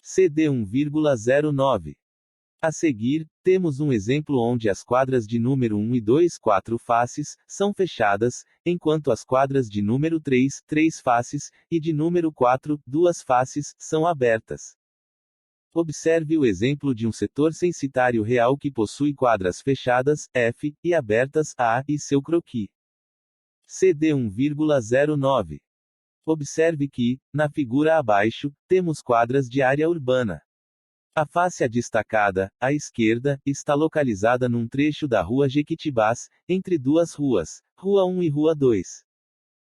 CD 1,09. A seguir, temos um exemplo onde as quadras de número 1 e 2, 4 faces, são fechadas, enquanto as quadras de número 3, 3 faces, e de número 4, 2 faces, são abertas. Observe o exemplo de um setor censitário real que possui quadras fechadas, F, e abertas, A, e seu croquis. CD 1,09. Observe que, na figura abaixo, temos quadras de área urbana. A face destacada, à esquerda, está localizada num trecho da Rua Jequitibás, entre duas ruas, Rua 1 e Rua 2.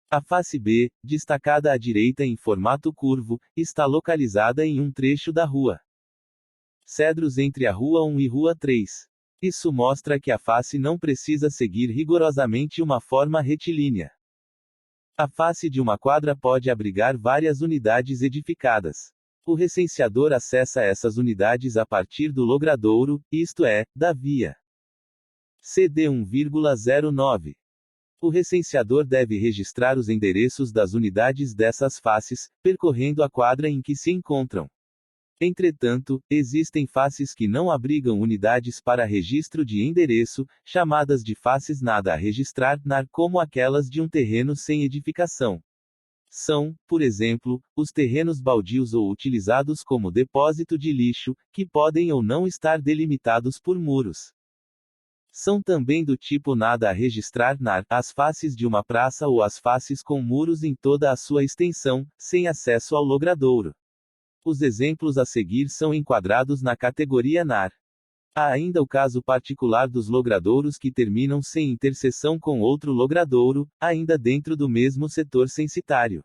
A face B, destacada à direita em formato curvo, está localizada em um trecho da Rua Cedros entre a Rua 1 e Rua 3. Isso mostra que a face não precisa seguir rigorosamente uma forma retilínea. A face de uma quadra pode abrigar várias unidades edificadas. O recenseador acessa essas unidades a partir do logradouro, isto é, da via. CD 1,09. O recenseador deve registrar os endereços das unidades dessas faces, percorrendo a quadra em que se encontram. Entretanto, existem faces que não abrigam unidades para registro de endereço, chamadas de faces nada a registrar, NAR, como aquelas de um terreno sem edificação. São, por exemplo, os terrenos baldios ou utilizados como depósito de lixo, que podem ou não estar delimitados por muros. São também do tipo nada a registrar NAR, as faces de uma praça ou as faces com muros em toda a sua extensão, sem acesso ao logradouro. Os exemplos a seguir são enquadrados na categoria NAR. Há ainda o caso particular dos logradouros que terminam sem interseção com outro logradouro, ainda dentro do mesmo setor censitário.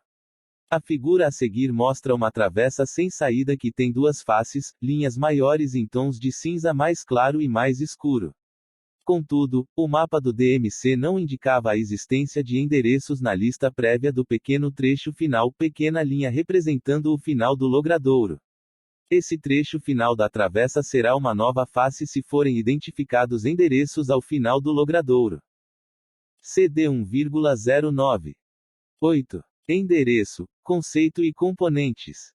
A figura a seguir mostra uma travessa sem saída que tem duas faces, linhas maiores em tons de cinza mais claro e mais escuro. Contudo, o mapa do DMC não indicava a existência de endereços na lista prévia do pequeno trecho final, pequena linha representando o final do logradouro. Esse trecho final da travessa será uma nova face se forem identificados endereços ao final do logradouro. CD 1,09. 8. Endereço, conceito e componentes.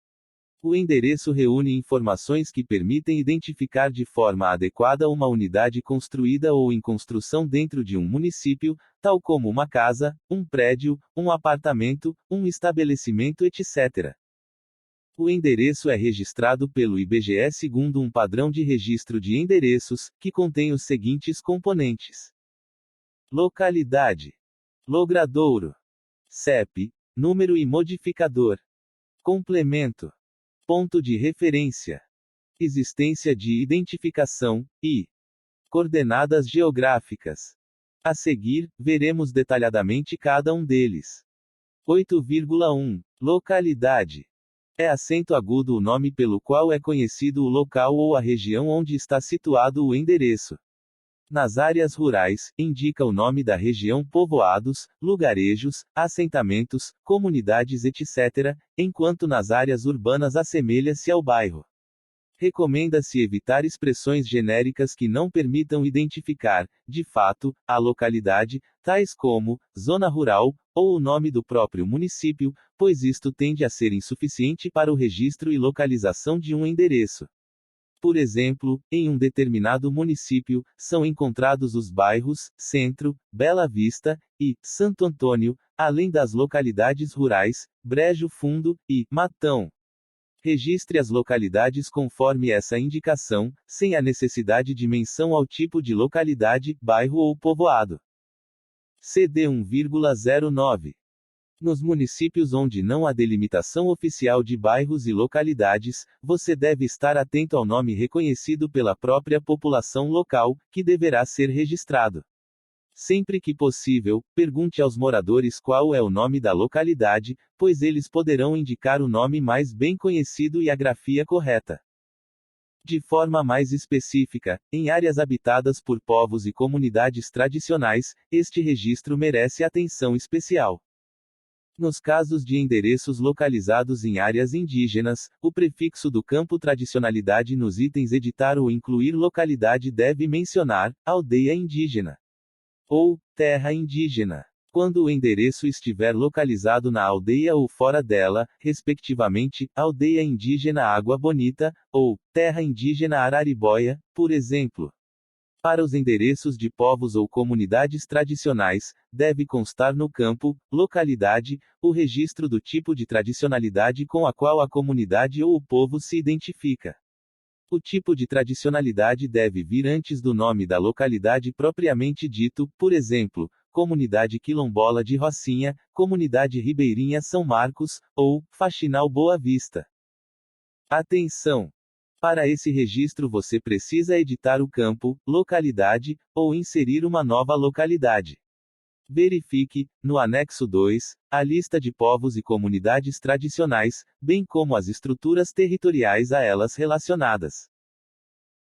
O endereço reúne informações que permitem identificar de forma adequada uma unidade construída ou em construção dentro de um município, tal como uma casa, um prédio, um apartamento, um estabelecimento, etc. O endereço é registrado pelo IBGE segundo um padrão de registro de endereços, que contém os seguintes componentes: localidade, logradouro, CEP, número e modificador, complemento, ponto de referência, existência de identificação, e coordenadas geográficas. A seguir, veremos detalhadamente cada um deles. 8,1. Localidade. É acento agudo o nome pelo qual é conhecido o local ou a região onde está situado o endereço. Nas áreas rurais, indica o nome da região, povoados, lugarejos, assentamentos, comunidades, etc., enquanto nas áreas urbanas assemelha-se ao bairro. Recomenda-se evitar expressões genéricas que não permitam identificar, de fato, a localidade, tais como zona rural ou o nome do próprio município, pois isto tende a ser insuficiente para o registro e localização de um endereço. Por exemplo, em um determinado município, são encontrados os bairros Centro, Bela Vista e Santo Antônio, além das localidades rurais Brejo Fundo e Matão. Registre as localidades conforme essa indicação, sem a necessidade de menção ao tipo de localidade, bairro ou povoado. CD 1,09. Nos municípios onde não há delimitação oficial de bairros e localidades, você deve estar atento ao nome reconhecido pela própria população local, que deverá ser registrado. Sempre que possível, pergunte aos moradores qual é o nome da localidade, pois eles poderão indicar o nome mais bem conhecido e a grafia correta. De forma mais específica, em áreas habitadas por povos e comunidades tradicionais, este registro merece atenção especial. Nos casos de endereços localizados em áreas indígenas, o prefixo do campo tradicionalidade nos itens editar ou incluir localidade deve mencionar aldeia indígena ou terra indígena. quando o endereço estiver localizado na aldeia ou fora dela, respectivamente, aldeia indígena Água Bonita, ou terra indígena Araribóia, por exemplo. Para os endereços de povos ou comunidades tradicionais, deve constar no campo, localidade, o registro do tipo de tradicionalidade com a qual a comunidade ou o povo se identifica. O tipo de tradicionalidade deve vir antes do nome da localidade propriamente dito, por exemplo, Comunidade Quilombola de Rocinha, Comunidade Ribeirinha São Marcos, ou Faxinal Boa Vista. Atenção! Para esse registro você precisa editar o campo, localidade, ou inserir uma nova localidade. Verifique, no anexo 2, a lista de povos e comunidades tradicionais, bem como as estruturas territoriais a elas relacionadas.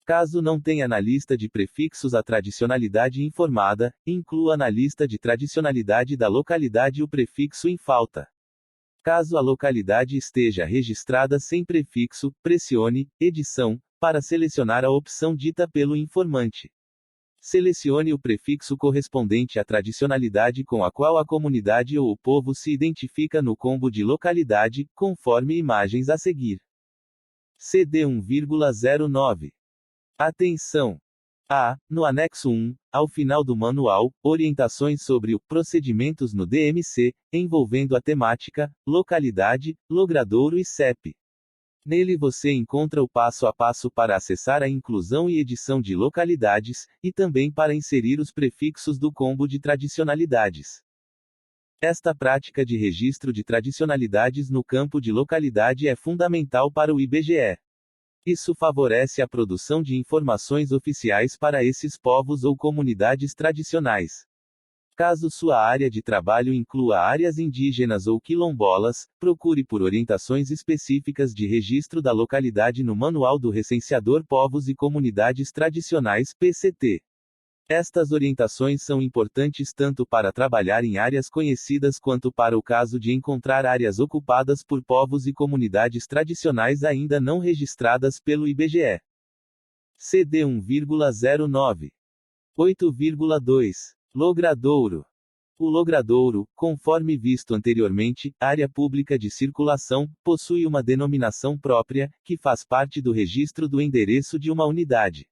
Caso não tenha na lista de prefixos a tradicionalidade informada, inclua na lista de tradicionalidade da localidade o prefixo em falta. Caso a localidade esteja registrada sem prefixo, pressione Edição para selecionar a opção dita pelo informante. Selecione o prefixo correspondente à tradicionalidade com a qual a comunidade ou o povo se identifica no combo de localidade, conforme imagens a seguir. CD 1,09. Atenção! No anexo 1, ao final do manual, orientações sobre procedimentos no DMC, envolvendo a temática, localidade, logradouro e CEP. Nele você encontra o passo a passo para acessar a inclusão e edição de localidades, e também para inserir os prefixos do combo de tradicionalidades. Esta prática de registro de tradicionalidades no campo de localidade é fundamental para o IBGE. Isso favorece a produção de informações oficiais para esses povos ou comunidades tradicionais. Caso sua área de trabalho inclua áreas indígenas ou quilombolas, procure por orientações específicas de registro da localidade no Manual do Recenseador Povos e Comunidades Tradicionais, PCT. Estas orientações são importantes tanto para trabalhar em áreas conhecidas quanto para o caso de encontrar áreas ocupadas por povos e comunidades tradicionais ainda não registradas pelo IBGE. CD 1,09. 8,2. Logradouro. O logradouro, conforme visto anteriormente, área pública de circulação, possui uma denominação própria, que faz parte do registro do endereço de uma unidade.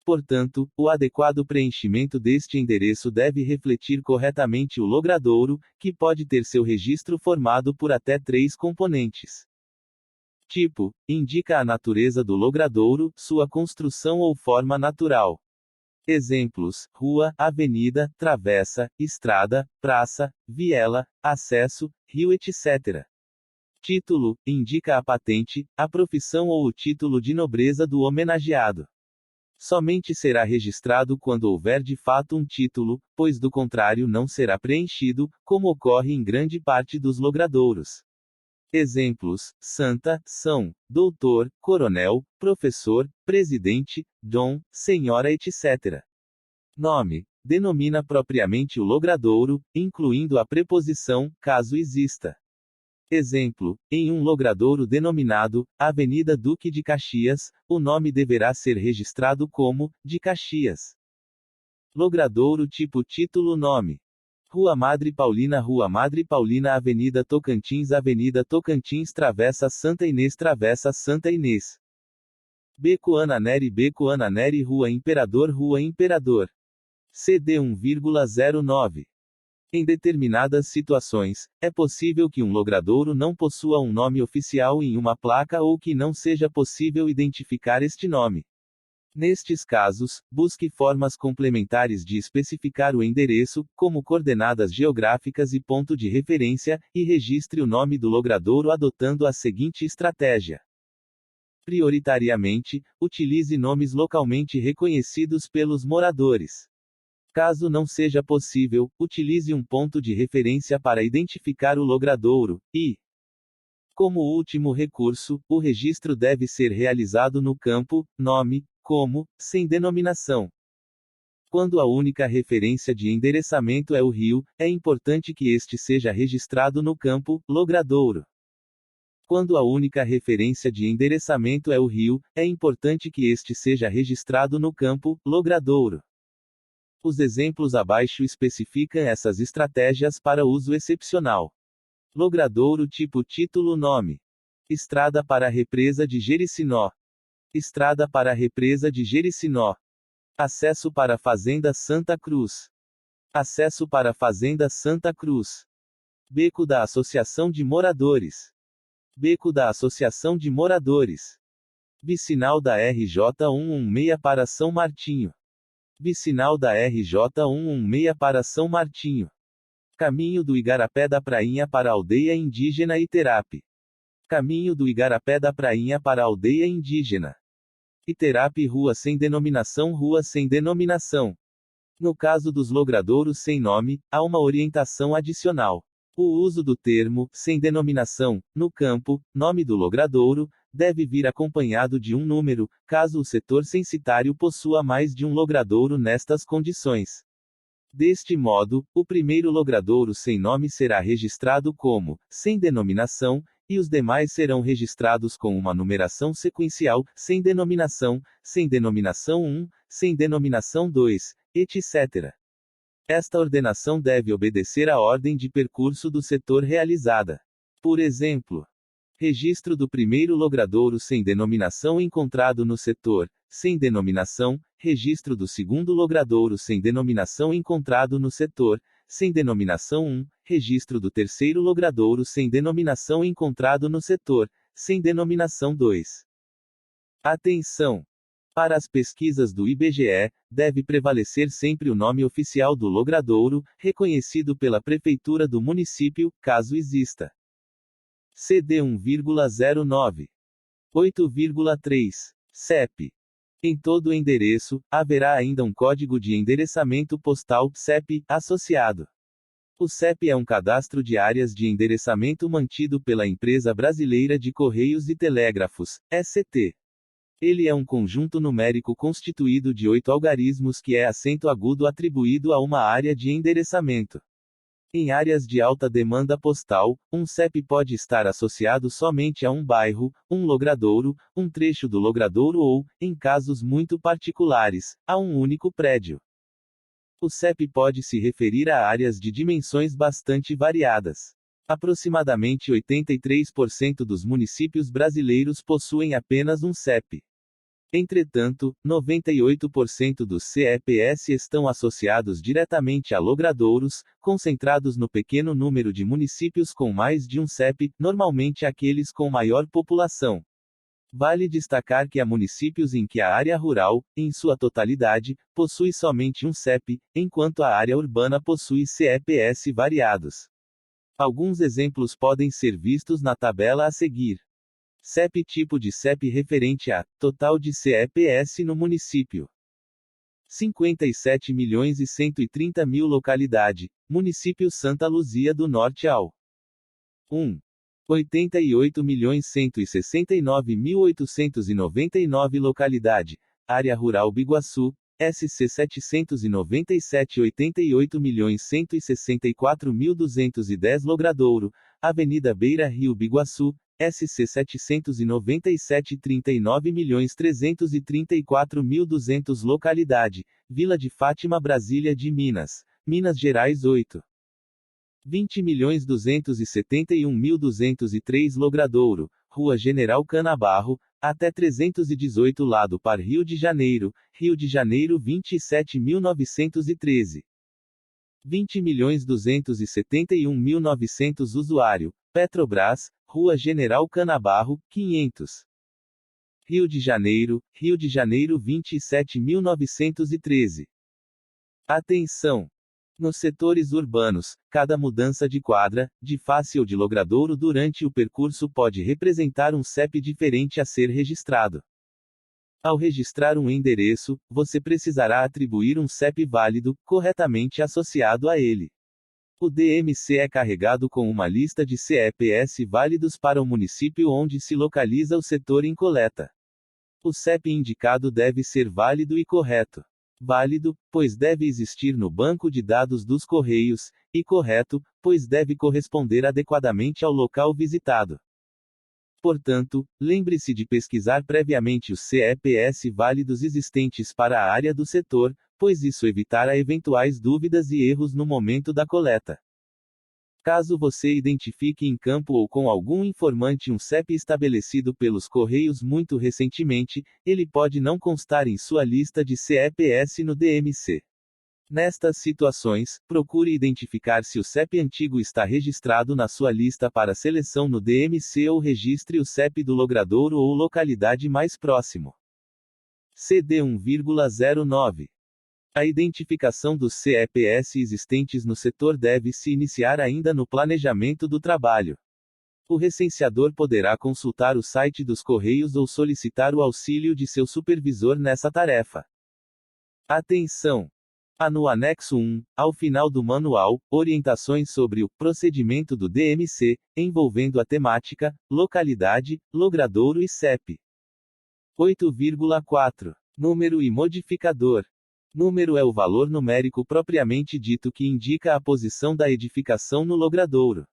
Portanto, o adequado preenchimento deste endereço deve refletir corretamente o logradouro, que pode ter seu registro formado por até 3 componentes. Tipo: indica a natureza do logradouro, sua construção ou forma natural. Exemplos: rua, avenida, travessa, estrada, praça, viela, acesso, rio, etc. Título: indica a patente, a profissão ou o título de nobreza do homenageado. Somente será registrado quando houver de fato um título, pois do contrário não será preenchido, como ocorre em grande parte dos logradouros. Exemplos: Santa, São, Doutor, Coronel, Professor, Presidente, Dom, Senhora, etc. Nome: denomina propriamente o logradouro, incluindo a preposição, caso exista. Exemplo: em um logradouro denominado Avenida Duque de Caxias, o nome deverá ser registrado como de Caxias. Logradouro tipo título nome: Rua Madre Paulina, Avenida Tocantins, Travessa Santa Inês. Beco Ana Nery, Rua Imperador. CD 1,09. Em determinadas situações, é possível que um logradouro não possua um nome oficial em uma placa ou que não seja possível identificar este nome. Nestes casos, busque formas complementares de especificar o endereço, como coordenadas geográficas e ponto de referência, e registre o nome do logradouro adotando a seguinte estratégia. Prioritariamente, utilize nomes localmente reconhecidos pelos moradores. Caso não seja possível, utilize um ponto de referência para identificar o logradouro, e, como último recurso, o registro deve ser realizado no campo nome, como, sem denominação. Quando a única referência de endereçamento é o rio, é importante que este seja registrado no campo logradouro. Quando a única referência de endereçamento é o rio, é importante que este seja registrado no campo logradouro. Os exemplos abaixo especificam essas estratégias para uso excepcional. Logradouro tipo título nome. Estrada para a represa de Jericinó. Estrada para a represa de Jericinó. Acesso para a Fazenda Santa Cruz. Acesso para a Fazenda Santa Cruz. Beco da Associação de Moradores. Beco da Associação de Moradores. Vicinal da RJ 116 para São Martinho. Vicinal da RJ 116 para São Martinho. Caminho do Igarapé da Prainha para a Aldeia Indígena Iterape. Caminho do Igarapé da Prainha para a Aldeia Indígena Iterape. Rua sem denominação. Rua sem denominação. No caso dos logradouros sem nome, há uma orientação adicional. O uso do termo, sem denominação, no campo, nome do logradouro, deve vir acompanhado de um número, caso o setor censitário possua mais de um logradouro nestas condições. Deste modo, o primeiro logradouro sem nome será registrado como, sem denominação, e os demais serão registrados com uma numeração sequencial, sem denominação 1, sem denominação 2, etc. Esta ordenação deve obedecer à ordem de percurso do setor realizada. Por exemplo, registro do primeiro logradouro sem denominação encontrado no setor, sem denominação, registro do segundo logradouro sem denominação encontrado no setor, sem denominação 1, registro do terceiro logradouro sem denominação encontrado no setor, sem denominação 2. Atenção! Para as pesquisas do IBGE, deve prevalecer sempre o nome oficial do logradouro, reconhecido pela prefeitura do município, caso exista. CD 1,09. 8,3. CEP. Em todo endereço, haverá ainda um código de endereçamento postal, CEP, associado. O CEP é um cadastro de áreas de endereçamento mantido pela Empresa Brasileira de Correios e Telégrafos, ECT. Ele é um conjunto numérico constituído de 8 algarismos que é acento agudo atribuído a uma área de endereçamento. Em áreas de alta demanda postal, um CEP pode estar associado somente a um bairro, um logradouro, um trecho do logradouro ou, em casos muito particulares, a um único prédio. O CEP pode se referir a áreas de dimensões bastante variadas. Aproximadamente 83% dos municípios brasileiros possuem apenas um CEP. Entretanto, 98% dos CEPs estão associados diretamente a logradouros, concentrados no pequeno número de municípios com mais de um CEP, normalmente aqueles com maior população. Vale destacar que há municípios em que a área rural, em sua totalidade, possui somente um CEP, enquanto a área urbana possui CEPs variados. Alguns exemplos podem ser vistos na tabela a seguir. CEP. Tipo de CEP referente a total de CEPs no município. 57.130.000 localidade, município Santa Luzia do Norte ao 1. 88.169.899 localidade, área rural Biguaçu, SC 797 88.164.210 Logradouro, Avenida Beira Rio Biguaçu, SC 797 39.334.200 localidade, Vila de Fátima Brasília de Minas, Minas Gerais 8. 20.271.203 Logradouro, Rua General Canabarro, até 318 Lado Par Rio de Janeiro 27.913. 20.271.900 Usuário, Petrobras, Rua General Canabarro, 500. Rio de Janeiro 27.913. Atenção! Nos setores urbanos, cada mudança de quadra, de face ou de logradouro durante o percurso pode representar um CEP diferente a ser registrado. Ao registrar um endereço, você precisará atribuir um CEP válido, corretamente associado a ele. O DMC é carregado com uma lista de CEPs válidos para o município onde se localiza o setor em coleta. O CEP indicado deve ser válido e correto. Válido, pois deve existir no banco de dados dos Correios, e correto, pois deve corresponder adequadamente ao local visitado. Portanto, lembre-se de pesquisar previamente os CEPs válidos existentes para a área do setor, pois isso evitará eventuais dúvidas e erros no momento da coleta. Caso você identifique em campo ou com algum informante um CEP estabelecido pelos Correios muito recentemente, ele pode não constar em sua lista de CEPS no DMC. Nestas situações, procure identificar se o CEP antigo está registrado na sua lista para seleção no DMC ou registre o CEP do logradouro ou localidade mais próximo. CD 1,09. A identificação dos CEPS existentes no setor deve se iniciar ainda no planejamento do trabalho. O recenseador poderá consultar o site dos Correios ou solicitar o auxílio de seu supervisor nessa tarefa. Atenção! Há no anexo 1, ao final do manual, orientações sobre o procedimento do DMC, envolvendo a temática, localidade, logradouro e CEP. 8,4. Número e modificador. Número é o valor numérico propriamente dito que indica a posição da edificação no logradouro.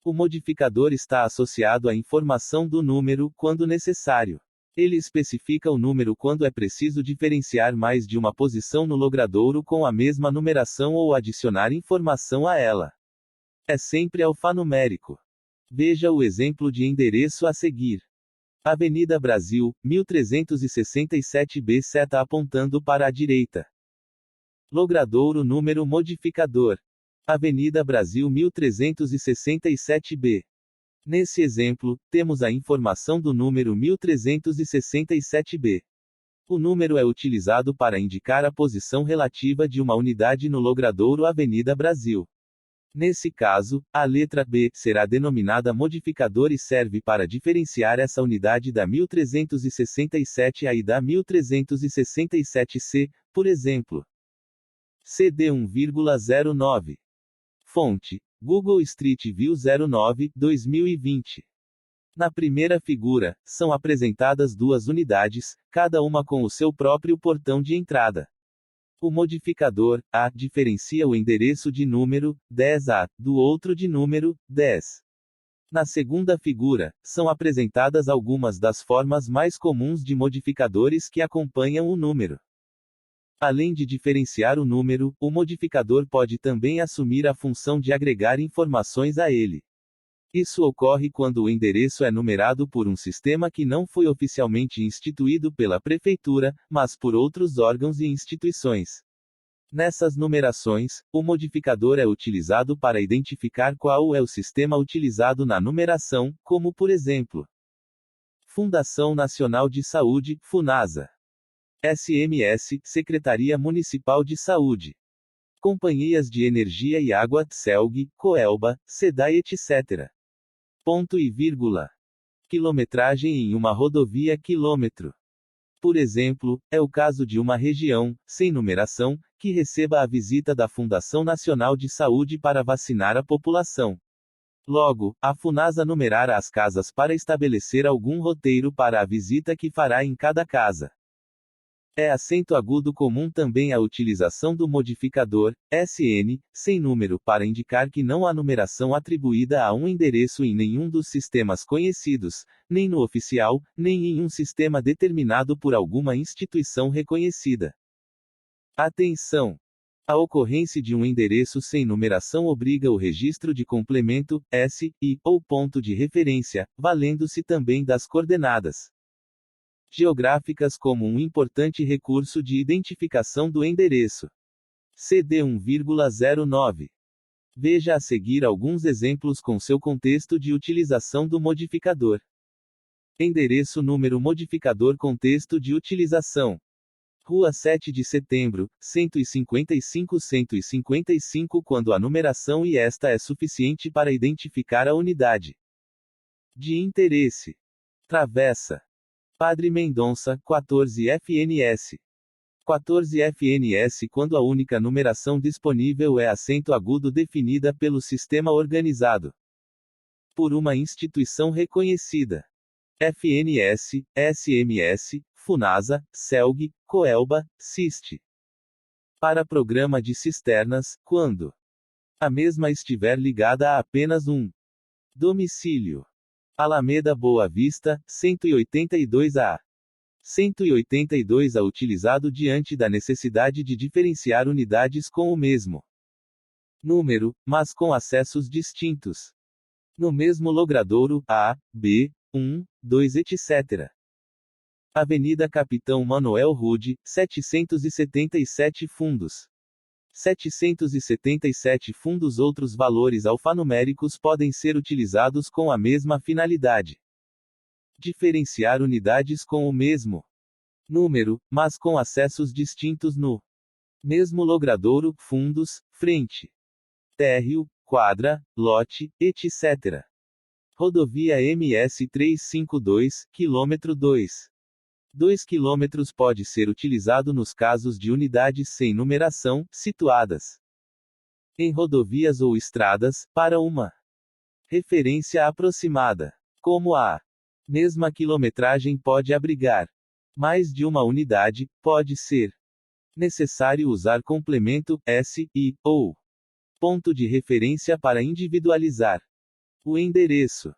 O modificador está associado à informação do número, quando necessário. Ele especifica o número quando é preciso diferenciar mais de uma posição no logradouro com a mesma numeração ou adicionar informação a ela. É sempre alfanumérico. Veja o exemplo de endereço a seguir. Avenida Brasil, 1367B, seta apontando para a direita. Logradouro número modificador. Avenida Brasil 1367B. Nesse exemplo, temos a informação do número 1367B. O número é utilizado para indicar a posição relativa de uma unidade no logradouro Avenida Brasil. Nesse caso, a letra B será denominada modificador e serve para diferenciar essa unidade da 1367A e da 1367C, por exemplo. CD 1,09. Fonte: Google Street View 09, 2020. Na primeira figura, são apresentadas duas unidades, cada uma com o seu próprio portão de entrada. O modificador, A, diferencia o endereço de número, 10A, do outro de número, 10. Na segunda figura, são apresentadas algumas das formas mais comuns de modificadores que acompanham o número. Além de diferenciar o número, o modificador pode também assumir a função de agregar informações a ele. Isso ocorre quando o endereço é numerado por um sistema que não foi oficialmente instituído pela prefeitura, mas por outros órgãos e instituições. Nessas numerações, o modificador é utilizado para identificar qual é o sistema utilizado na numeração, como por exemplo: Fundação Nacional de Saúde, FUNASA. SMS, Secretaria Municipal de Saúde. Companhias de Energia e Água, CELG, COELBA, SEDAI, etc. Ponto e vírgula. Quilometragem em uma rodovia, quilômetro. Por exemplo, é o caso de uma região, sem numeração, que receba a visita da Fundação Nacional de Saúde para vacinar a população. Logo, a FUNASA numerará as casas para estabelecer algum roteiro para a visita que fará em cada casa. É acento agudo comum também a utilização do modificador, SN, sem número, para indicar que não há numeração atribuída a um endereço em nenhum dos sistemas conhecidos, nem no oficial, nem em um sistema determinado por alguma instituição reconhecida. Atenção! A ocorrência de um endereço sem numeração obriga o registro de complemento, S, I, ou ponto de referência, valendo-se também das coordenadas geográficas como um importante recurso de identificação do endereço. CD 1,09. Veja a seguir alguns exemplos com seu contexto de utilização do modificador. Endereço número modificador contexto de utilização. Rua 7 de Setembro, 155 quando a numeração e esta é suficiente para identificar a unidade de interesse. Travessa Padre Mendonça, 14 FNS. 14 FNS quando a única numeração disponível é acento agudo definida pelo sistema organizado por uma instituição reconhecida. FNS, SMS, FUNASA, CELG, COELBA, SIST. Para programa de cisternas, quando a mesma estiver ligada a apenas um domicílio. Alameda Boa Vista, 182A. 182 a utilizado diante da necessidade de diferenciar unidades com o mesmo número, mas com acessos distintos. No mesmo logradouro, A, B, 1, 2, etc. Avenida Capitão Manoel Rude, 777 fundos. 777 fundos. Outros valores alfanuméricos podem ser utilizados com a mesma finalidade. Diferenciar unidades com o mesmo número, mas com acessos distintos no mesmo logradouro, fundos, frente, térreo, quadra, lote, etc. Rodovia MS 352, quilômetro 2. 2 km pode ser utilizado nos casos de unidades sem numeração, situadas em rodovias ou estradas, para uma referência aproximada. Como a mesma quilometragem pode abrigar mais de uma unidade, pode ser necessário usar complemento, S, I, ou ponto de referência para individualizar o endereço.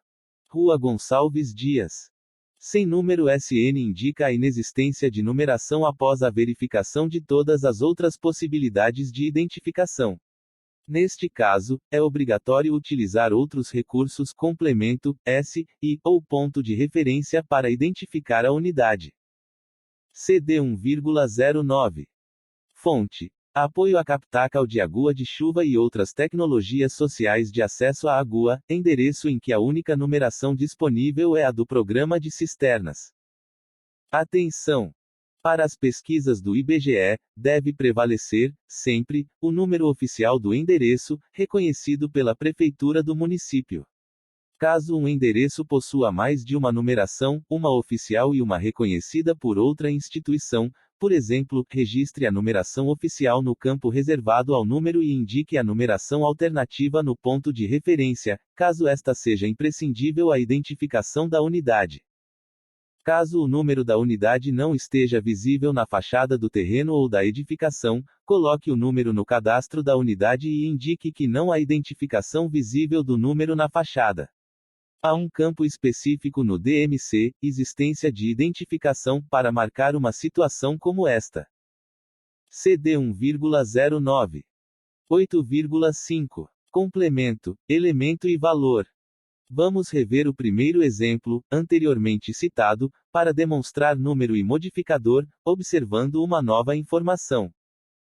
Rua Gonçalves Dias. Sem número SN indica a inexistência de numeração após a verificação de todas as outras possibilidades de identificação. Neste caso, é obrigatório utilizar outros recursos complemento, S, I, ou ponto de referência para identificar a unidade. CD 1,09. Fonte: Apoio à Captacal de Agua de Chuva e outras tecnologias sociais de acesso à água, endereço em que a única numeração disponível é a do Programa de Cisternas. Atenção! Para as pesquisas do IBGE, deve prevalecer, sempre, o número oficial do endereço, reconhecido pela Prefeitura do município. Caso um endereço possua mais de uma numeração, uma oficial e uma reconhecida por outra instituição, por exemplo, registre a numeração oficial no campo reservado ao número e indique a numeração alternativa no ponto de referência, caso esta seja imprescindível à identificação da unidade. Caso o número da unidade não esteja visível na fachada do terreno ou da edificação, coloque o número no cadastro da unidade e indique que não há identificação visível do número na fachada. Há um campo específico no DMC, existência de identificação, para marcar uma situação como esta. CD 1,09. 8,5. Complemento, elemento e valor. Vamos rever o primeiro exemplo, anteriormente citado, para demonstrar número e modificador, observando uma nova informação.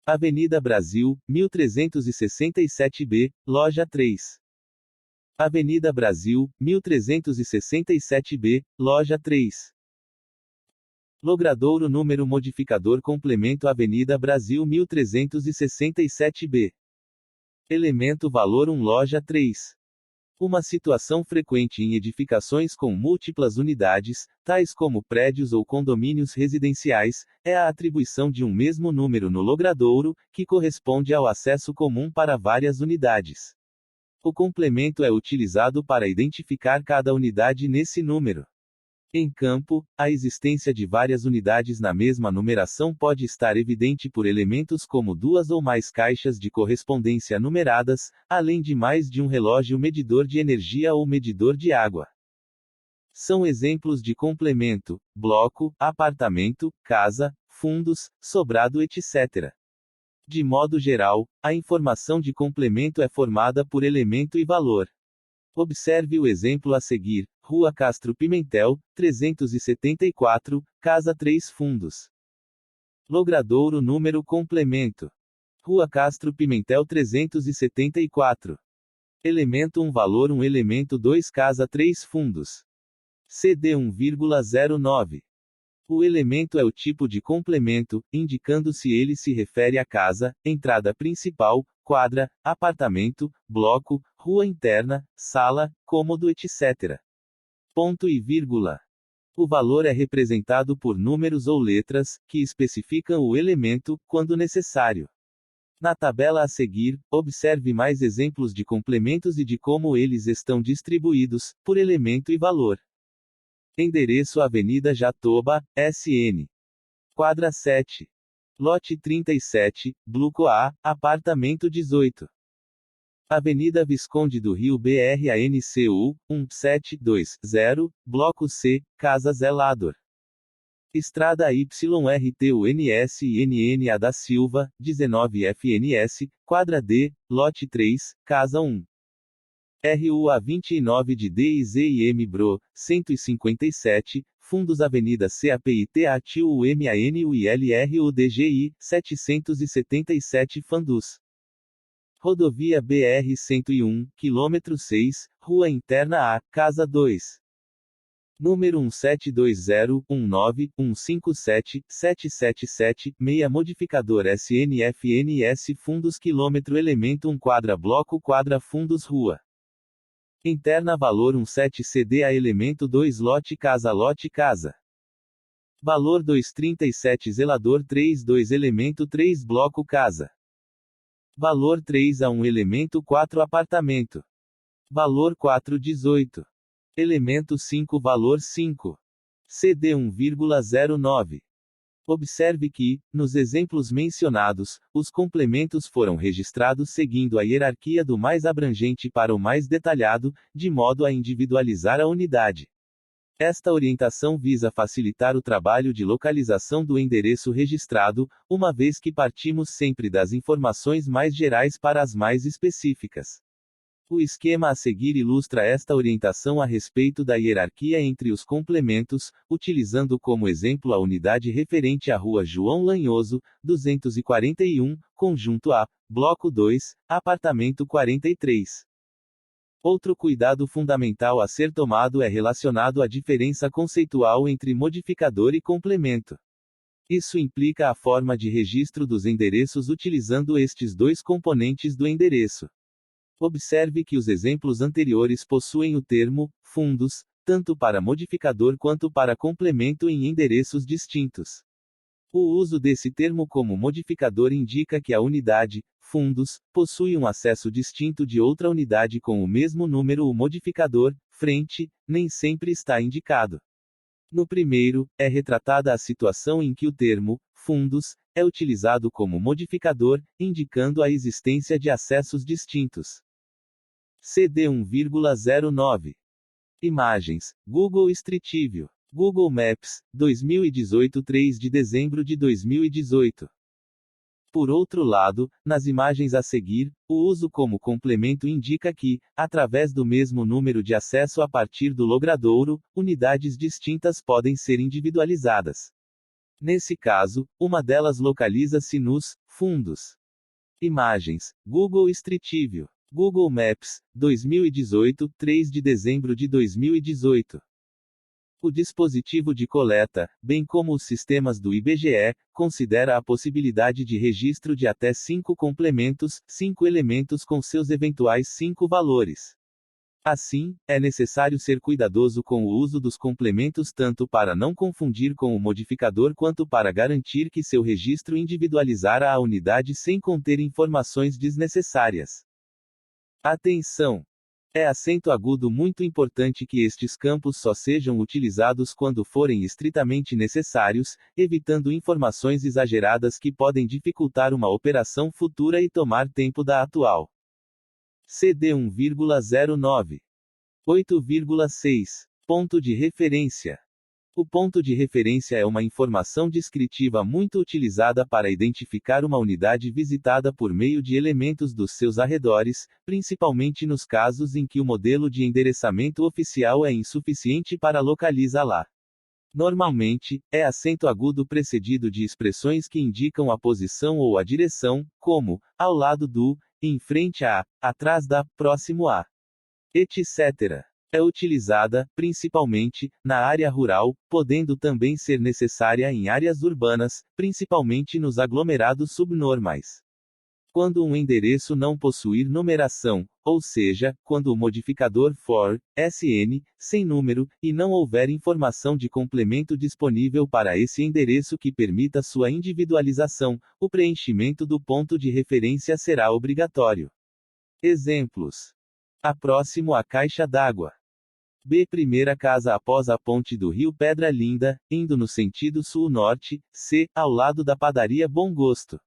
Avenida Brasil, 1367B, loja 3. Avenida Brasil, 1367B, loja 3. Logradouro número modificador complemento Avenida Brasil 1367B. Elemento valor 1 loja 3. Uma situação frequente em edificações com múltiplas unidades, tais como prédios ou condomínios residenciais, é a atribuição de um mesmo número no logradouro, que corresponde ao acesso comum para várias unidades. O complemento é utilizado para identificar cada unidade nesse número. Em campo, a existência de várias unidades na mesma numeração pode estar evidente por elementos como duas ou mais caixas de correspondência numeradas, além de mais de um relógio medidor de energia ou medidor de água. São exemplos de complemento: bloco, apartamento, casa, fundos, sobrado, etc. De modo geral, a informação de complemento é formada por elemento e valor. Observe o exemplo a seguir: Rua Castro Pimentel, 374, Casa 3 Fundos. Logradouro número complemento. Rua Castro Pimentel 374. Elemento 1 valor 1 elemento 2 Casa 3 Fundos. CD 1,09. O elemento é o tipo de complemento, indicando se ele se refere à casa, entrada principal, quadra, apartamento, bloco, rua interna, sala, cômodo, etc. Ponto e vírgula. O valor é representado por números ou letras, que especificam o elemento, quando necessário. Na tabela a seguir, observe mais exemplos de complementos e de como eles estão distribuídos, por elemento e valor. Endereço Avenida Jatoba, SN. Quadra 7. Lote 37, Bloco A, Apartamento 18. Avenida Visconde do Rio BRANCU, 1720, Bloco C, Casa Zelador. Estrada YRTUNS e NNA da Silva, 19 FNS, quadra D, lote 3, casa 1. RUA 29 de DIZIM Bro, 157, Fundos Avenida CAPITA TIU UMAN UILRUDGI, 777 Fandus. Rodovia BR-101, quilômetro 6, Rua Interna A, Casa 2. Número 1720-19-157-777, meia modificador SNFNS Fundos quilômetro elemento 1 quadra bloco quadra Fundos Rua Interna valor 17 CDA elemento 2 lote casa. Valor 237 zelador 32 elemento 3 bloco casa. Valor 3 a 1 elemento 4 apartamento. Valor 418. Elemento 5 valor 5. CD 1,09. Observe que, nos exemplos mencionados, os complementos foram registrados seguindo a hierarquia do mais abrangente para o mais detalhado, de modo a individualizar a unidade. Esta orientação visa facilitar o trabalho de localização do endereço registrado, uma vez que partimos sempre das informações mais gerais para as mais específicas. O esquema a seguir ilustra esta orientação a respeito da hierarquia entre os complementos, utilizando como exemplo a unidade referente à Rua João Lanhoso, 241, Conjunto A, Bloco 2, Apartamento 43. Outro cuidado fundamental a ser tomado é relacionado à diferença conceitual entre modificador e complemento. Isso implica a forma de registro dos endereços utilizando estes dois componentes do endereço. Observe que os exemplos anteriores possuem o termo fundos, tanto para modificador quanto para complemento em endereços distintos. O uso desse termo como modificador indica que a unidade, fundos, possui um acesso distinto de outra unidade com o mesmo número. O modificador, frente, nem sempre está indicado. No primeiro, é retratada a situação em que o termo, fundos, é utilizado como modificador, indicando a existência de acessos distintos. CD 1,09. Imagens, Google Street View. Google Maps, 2018 3 de dezembro de 2018. Por outro lado, nas imagens a seguir, o uso como complemento indica que, através do mesmo número de acesso a partir do logradouro, unidades distintas podem ser individualizadas. Nesse caso, uma delas localiza-se nos fundos. Imagens, Google Street View. Google Maps, 2018, 3 de dezembro de 2018. O dispositivo de coleta, bem como os sistemas do IBGE, considera a possibilidade de registro de até 5 complementos, 5 elementos com seus eventuais 5 valores. Assim, é necessário ser cuidadoso com o uso dos complementos tanto para não confundir com o modificador quanto para garantir que seu registro individualizará a unidade sem conter informações desnecessárias. Atenção! É acento agudo muito importante que estes campos só sejam utilizados quando forem estritamente necessários, evitando informações exageradas que podem dificultar uma operação futura e tomar tempo da atual. CD 1,09. 8,6. Ponto de referência. O ponto de referência é uma informação descritiva muito utilizada para identificar uma unidade visitada por meio de elementos dos seus arredores, principalmente nos casos em que o modelo de endereçamento oficial é insuficiente para localizá-la. Normalmente, é acento agudo precedido de expressões que indicam a posição ou a direção, como, ao lado do, em frente a, atrás da, próximo a, etc. É utilizada, principalmente, na área rural, podendo também ser necessária em áreas urbanas, principalmente nos aglomerados subnormais. Quando um endereço não possuir numeração, ou seja, quando o modificador for, SN, sem número, e não houver informação de complemento disponível para esse endereço que permita sua individualização, o preenchimento do ponto de referência será obrigatório. Exemplos. A próximo à caixa d'água. B. Primeira casa após a ponte do Rio Pedra Linda, indo no sentido sul-norte. C. Ao lado da padaria Bom Gosto.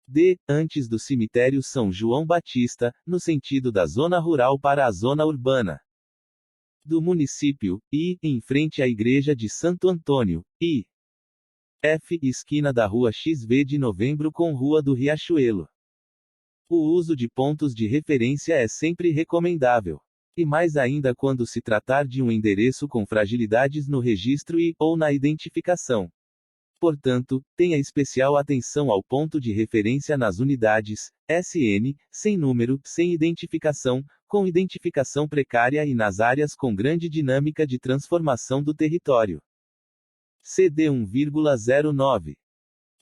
D. Antes do cemitério São João Batista, no sentido da zona rural para a zona urbana do município, e, em frente à igreja de Santo Antônio, e F. Esquina da Rua XV de Novembro com Rua do Riachuelo. O uso de pontos de referência é sempre recomendável. E mais ainda quando se tratar de um endereço com fragilidades no registro ou na identificação. Portanto, tenha especial atenção ao ponto de referência nas unidades, SN, sem número, sem identificação, com identificação precária e nas áreas com grande dinâmica de transformação do território. CD 1,09.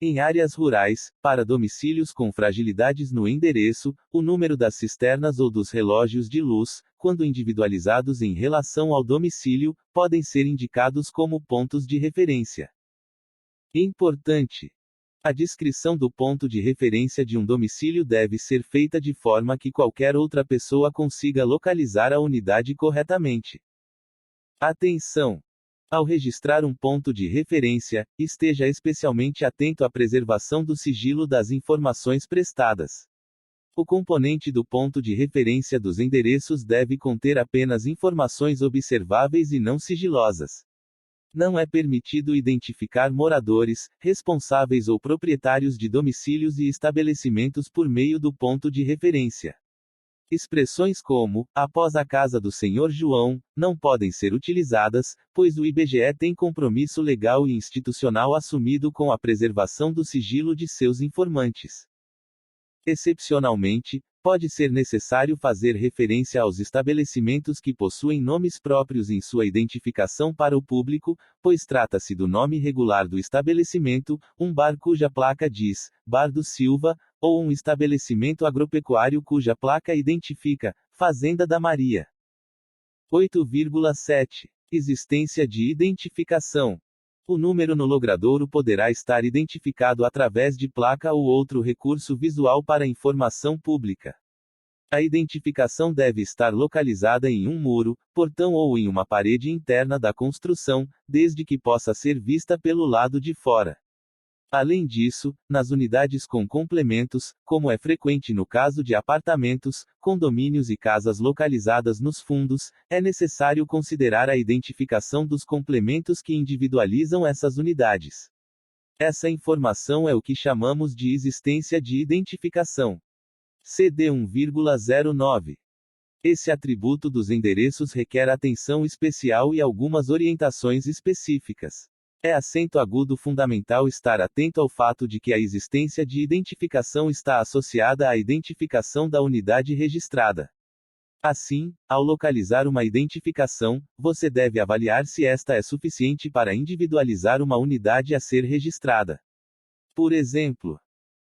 Em áreas rurais, para domicílios com fragilidades no endereço, o número das cisternas ou dos relógios de luz, quando individualizados em relação ao domicílio, podem ser indicados como pontos de referência. Importante: a descrição do ponto de referência de um domicílio deve ser feita de forma que qualquer outra pessoa consiga localizar a unidade corretamente. Atenção! Ao registrar um ponto de referência, esteja especialmente atento à preservação do sigilo das informações prestadas. O componente do ponto de referência dos endereços deve conter apenas informações observáveis e não sigilosas. Não é permitido identificar moradores, responsáveis ou proprietários de domicílios e estabelecimentos por meio do ponto de referência. Expressões como, após a casa do Sr. João, não podem ser utilizadas, pois o IBGE tem compromisso legal e institucional assumido com a preservação do sigilo de seus informantes. Excepcionalmente, pode ser necessário fazer referência aos estabelecimentos que possuem nomes próprios em sua identificação para o público, pois trata-se do nome regular do estabelecimento, um bar cuja placa diz, Bar do Silva, ou um estabelecimento agropecuário cuja placa identifica, Fazenda da Maria. 8,7. Existência de identificação. O número no logradouro poderá estar identificado através de placa ou outro recurso visual para informação pública. A identificação deve estar localizada em um muro, portão ou em uma parede interna da construção, desde que possa ser vista pelo lado de fora. Além disso, nas unidades com complementos, como é frequente no caso de apartamentos, condomínios e casas localizadas nos fundos, é necessário considerar a identificação dos complementos que individualizam essas unidades. Essa informação é o que chamamos de existência de identificação. CD 1,09. Esse atributo dos endereços requer atenção especial e algumas orientações específicas. É acento agudo fundamental estar atento ao fato de que a existência de identificação está associada à identificação da unidade registrada. Assim, ao localizar uma identificação, você deve avaliar se esta é suficiente para individualizar uma unidade a ser registrada. Por exemplo,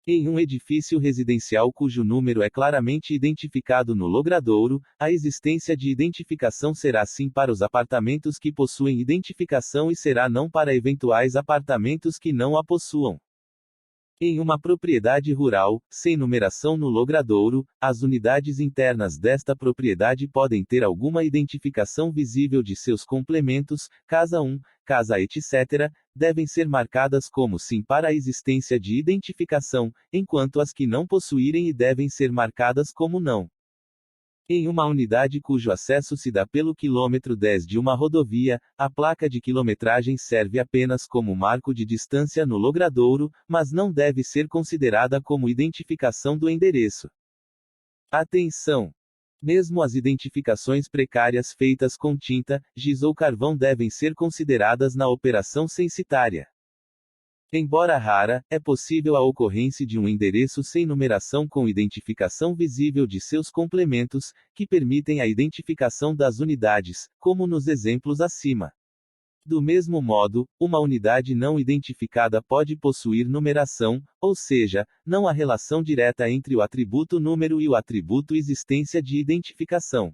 em um edifício residencial cujo número é claramente identificado no logradouro, a existência de identificação será sim para os apartamentos que possuem identificação e será não para eventuais apartamentos que não a possuam. Em uma propriedade rural, sem numeração no logradouro, as unidades internas desta propriedade podem ter alguma identificação visível de seus complementos, casa 1, casa etc., devem ser marcadas como sim para a existência de identificação, enquanto as que não possuírem e devem ser marcadas como não. Em uma unidade cujo acesso se dá pelo quilômetro 10 de uma rodovia, a placa de quilometragem serve apenas como marco de distância no logradouro, mas não deve ser considerada como identificação do endereço. Atenção! Mesmo as identificações precárias feitas com tinta, giz ou carvão devem ser consideradas na operação censitária. Embora rara, é possível a ocorrência de um endereço sem numeração com identificação visível de seus complementos, que permitem a identificação das unidades, como nos exemplos acima. Do mesmo modo, uma unidade não identificada pode possuir numeração, ou seja, não há relação direta entre o atributo número e o atributo existência de identificação.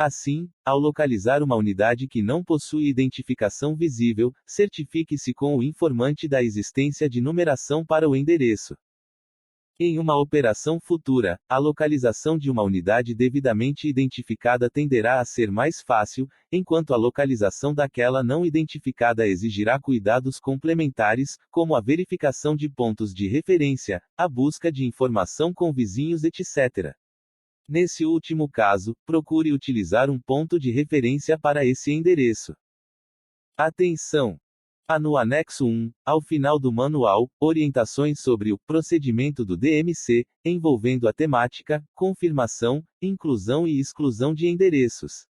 Assim, ao localizar uma unidade que não possui identificação visível, certifique-se com o informante da existência de numeração para o endereço. Em uma operação futura, a localização de uma unidade devidamente identificada tenderá a ser mais fácil, enquanto a localização daquela não identificada exigirá cuidados complementares, como a verificação de pontos de referência, a busca de informação com vizinhos etc. Nesse último caso, procure utilizar um ponto de referência para esse endereço. Atenção! Há no anexo 1, ao final do manual, orientações sobre o procedimento do DMC, envolvendo a temática, confirmação, inclusão e exclusão de endereços.